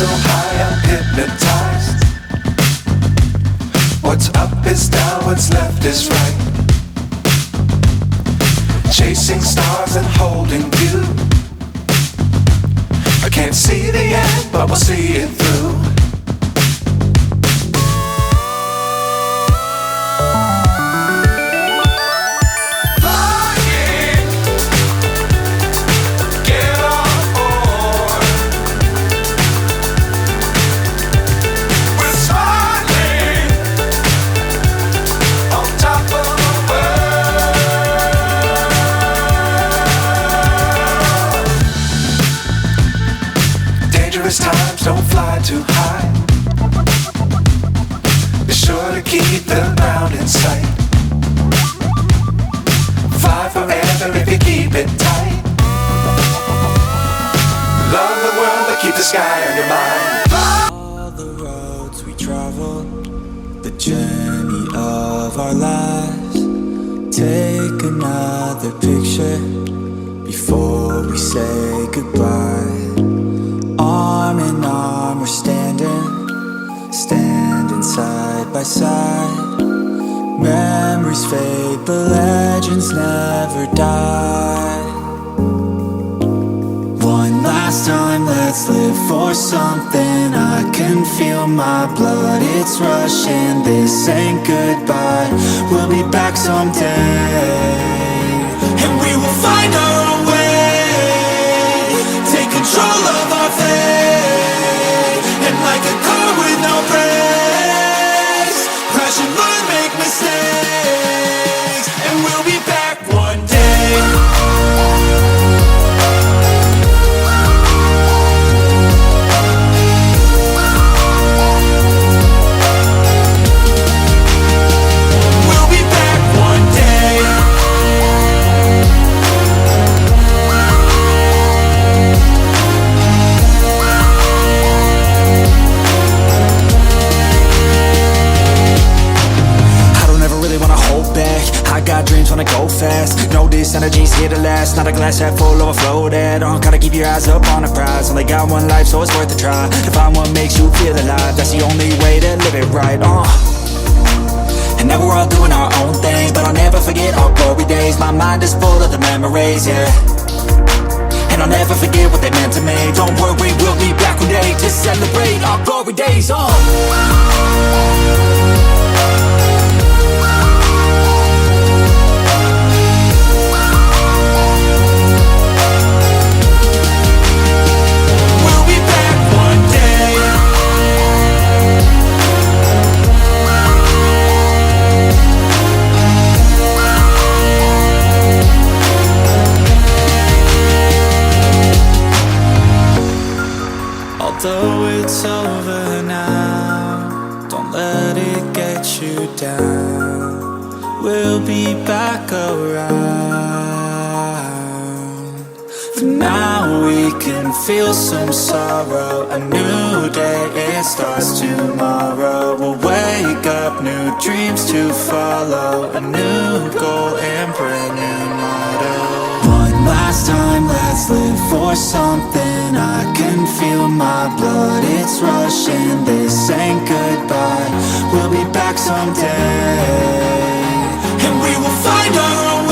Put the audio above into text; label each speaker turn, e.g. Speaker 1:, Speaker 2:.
Speaker 1: so high I'm hypnotized. What's up is down, what's left is right. Chasing stars and holding you. I can't see the end, but we'll see it through. Times don't fly too high. Be sure to keep the ground in sight. Fly forever if you keep it tight. Love the world but keep the sky on your mind.
Speaker 2: All the roads we traveled, the journey of our lives. Take another picture before we say goodbye. Arm in arm we're standing side by side. Memories fade, but legends never die. One last time, let's live for something. I can feel my blood, it's rushing. This ain't goodbye, we'll be back someday. And we will find our own way. Take control of our fate. And like a car with no brakes, crash and learn, make mistakes. And we'll be back one day. I got dreams, wanna go fast. Know this energy's here to last. Not a glass half full, overflow that. Gotta keep your eyes up on the prize. Only got one life, so it's worth a try. To find what makes you feel alive, that's the only way to live it right. And now we're all doing our own thing, but I'll never forget our glory days. My mind is full of the memories, yeah. And I'll never forget what they meant to me. Don't worry, we'll be back one day to celebrate our glory days, Although it's over now, don't let it get you down. We'll be back around. For now we can feel some sorrow. A new day, it starts tomorrow. We'll wake up, new dreams to follow. A new goal and brand new motto. Last time, let's live for something. I can feel my blood, it's rushing. This ain't goodbye, we'll be back someday. And we will find our own way.